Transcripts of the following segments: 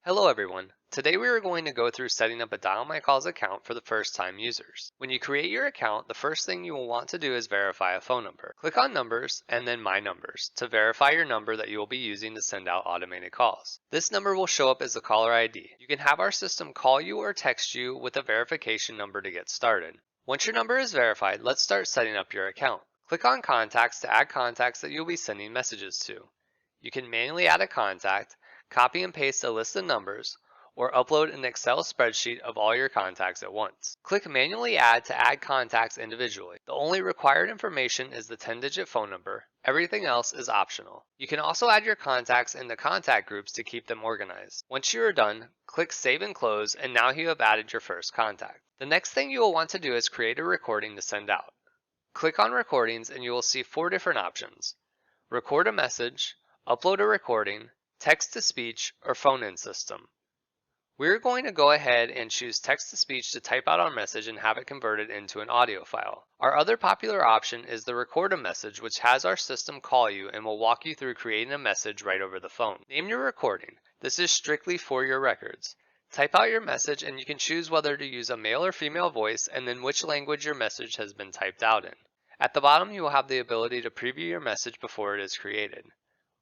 Hello everyone. Today we are going to go through setting up a DialMyCalls account for the first time users. When you create your account, the first thing you will want to do is verify a phone number. Click on Numbers and then My Numbers to verify your number that you will be using to send out automated calls. This number will show up as the caller ID. You can have our system call you or text you with a verification number to get started. Once your number is verified, let's start setting up your account. Click on Contacts to add contacts that you'll be sending messages to. You can manually add a contact, copy and paste a list of numbers, or upload an Excel spreadsheet of all your contacts at once. Click Manually Add to add contacts individually. The only required information is the 10-digit phone number. Everything else is optional. You can also add your contacts into contact groups to keep them organized. Once you are done, click Save and Close, and now you have added your first contact. The next thing you will want to do is create a recording to send out. Click on Recordings and you will see 4 different options: record a message, upload a recording, text-to-speech, or phone-in system. We're going to go ahead and choose text-to-speech to type out our message and have it converted into an audio file. Our other popular option is the record a message, which has our system call you and will walk you through creating a message right over the phone. Name your recording. This is strictly for your records. Type out your message and you can choose whether to use a male or female voice and then which language your message has been typed out in. At the bottom, you will have the ability to preview your message before it is created.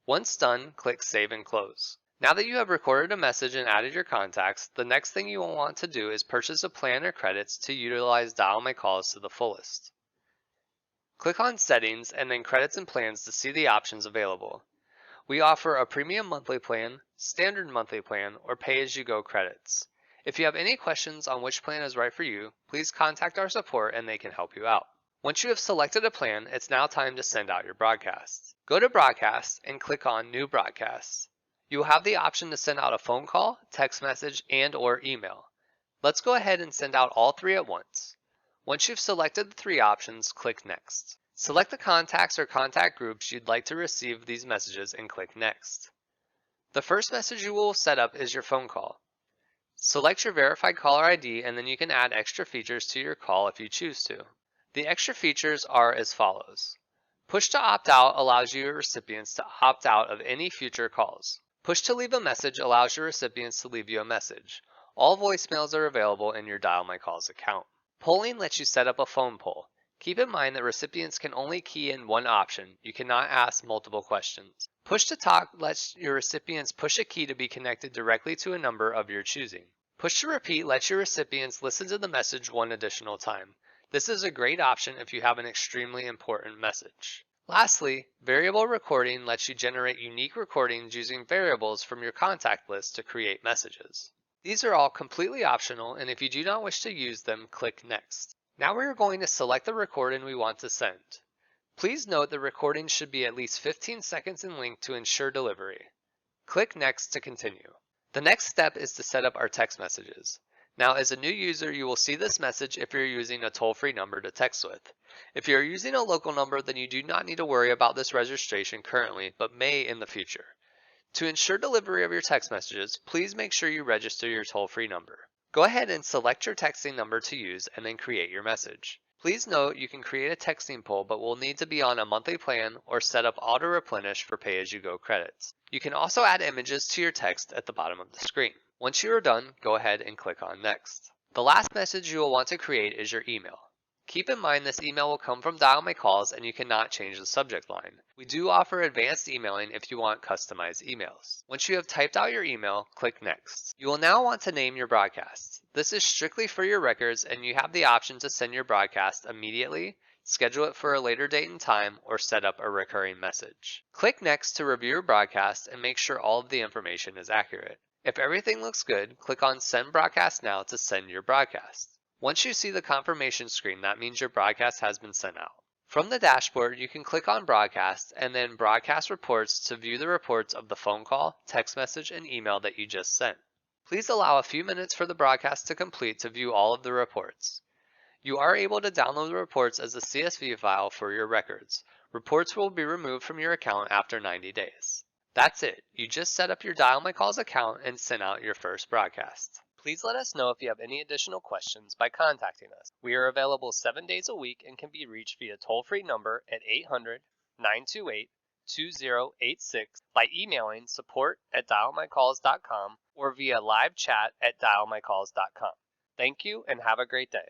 Once done, click Save and Close. Now that you have recorded a message and added your contacts, the next thing you will want to do is purchase a plan or credits to utilize DialMyCalls to the fullest. Click on Settings and then Credits and Plans to see the options available. We offer a premium monthly plan, standard monthly plan, or pay-as-you-go credits. If you have any questions on which plan is right for you, please contact our support and they can help you out. Once you have selected a plan, it's now time to send out your broadcasts. Go to Broadcast and click on New Broadcasts. You will have the option to send out a phone call, text message, and/or email. Let's go ahead and send out all 3 at once. Once you've selected the 3 options, click Next. Select the contacts or contact groups you'd like to receive these messages and click Next. The first message you will set up is your phone call. Select your verified caller ID and then you can add extra features to your call if you choose to. The extra features are as follows. Push to opt out allows your recipients to opt out of any future calls. Push to leave a message allows your recipients to leave you a message. All voicemails are available in your DialMyCalls account. Polling lets you set up a phone poll. Keep in mind that recipients can only key in one option. You cannot ask multiple questions. Push to talk lets your recipients push a key to be connected directly to a number of your choosing. Push to repeat lets your recipients listen to the message one additional time. This is a great option if you have an extremely important message. Lastly, variable recording lets you generate unique recordings using variables from your contact list to create messages. These are all completely optional, and if you do not wish to use them, click Next. Now we are going to select the recording we want to send. Please note the recording should be at least 15 seconds in length to ensure delivery. Click Next to continue. The next step is to set up our text messages. Now, as a new user, you will see this message if you're using a toll-free number to text with. If you're using a local number, then you do not need to worry about this registration currently, but may in the future. To ensure delivery of your text messages, please make sure you register your toll-free number. Go ahead and select your texting number to use and then create your message. Please note you can create a texting poll, but will need to be on a monthly plan or set up auto-replenish for pay-as-you-go credits. You can also add images to your text at the bottom of the screen. Once you are done, go ahead and click on Next. The last message you will want to create is your email. Keep in mind this email will come from DialMyCalls and you cannot change the subject line. We do offer advanced emailing if you want customized emails. Once you have typed out your email, click Next. You will now want to name your broadcast. This is strictly for your records and you have the option to send your broadcast immediately, schedule it for a later date and time, or set up a recurring message. Click Next to review your broadcast and make sure all of the information is accurate. If everything looks good, click on Send Broadcast Now to send your broadcast. Once you see the confirmation screen, that means your broadcast has been sent out. From the dashboard, you can click on Broadcast and then Broadcast Reports to view the reports of the phone call, text message, and email that you just sent. Please allow a few minutes for the broadcast to complete to view all of the reports. You are able to download the reports as a CSV file for your records. Reports will be removed from your account after 90 days. That's it. You just set up your DialMyCalls account and sent out your first broadcast. Please let us know if you have any additional questions by contacting us. We are available 7 days a week and can be reached via toll-free number at 800-928-2482 2086 by emailing support@dialmycalls.com or via live chat at dialmycalls.com. Thank you and have a great day.